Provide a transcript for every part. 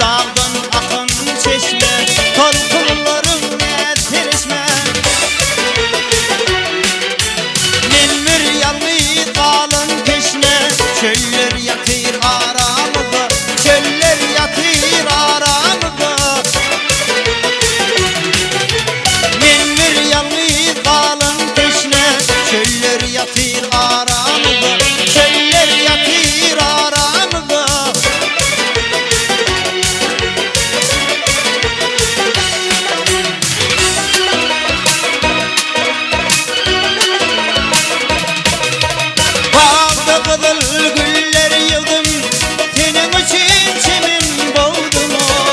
dağdan akın çeşme, torkulların etirişme. Menmir yalmı kalın teşne, çöller yatır aramıza, çöller yatır aramıza. Menmir yalmı kalın teşne, çöller yatır aramıza, çöller yatır aramıza. Bağda kızıl güller yıldım, senin için çimin boğdum o.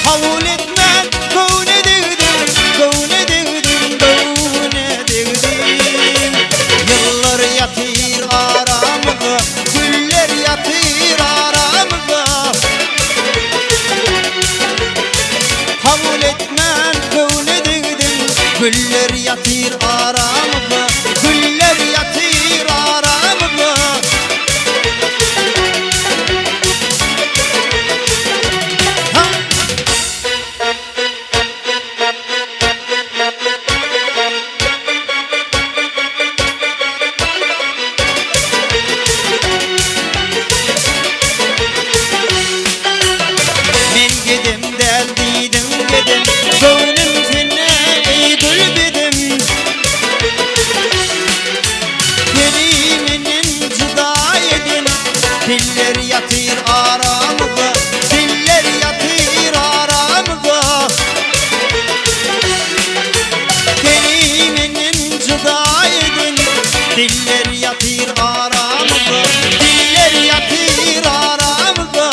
Havul etme, gövne degdim, gövne degdim, gövne degdim. Yıllar yatır aramıza, güller yatır aramıza. Havul etmem gövne degdim, güller yatır aramıza, güller yatır aramıza. Men gedim deldiydim gedim, gönlüm sene ey gül dedim. Gelimenin cıda edin, diller yatır aramıza, diller yatır aramıza. Gelimenin cıda edin, diller yatır aramıza, diller yatır aramıza.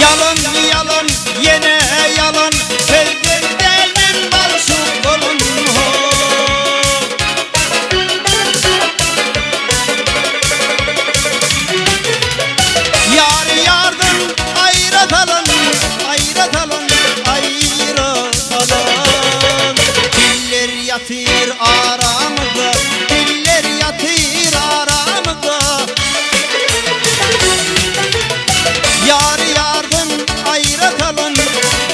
Yalan yalan yine yalan, sözden deldim mahcup olun ho. Yar yardan ayratalım, ayratalım, ayratalım. Diller yatır aramıza, diller yatır aramıza. Yar yardan ayratalım,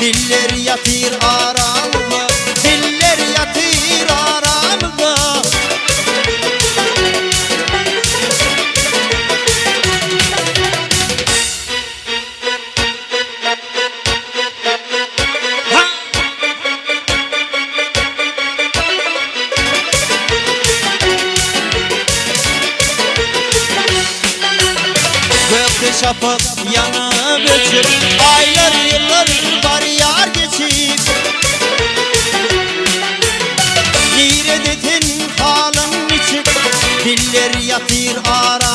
diller yatır aramıza, diller yatır aramıza. Ha! Gökte şafak yanıp öçüp, aylar yıllar var yar geçip. Neyredetin halın içip, diller yatır ara.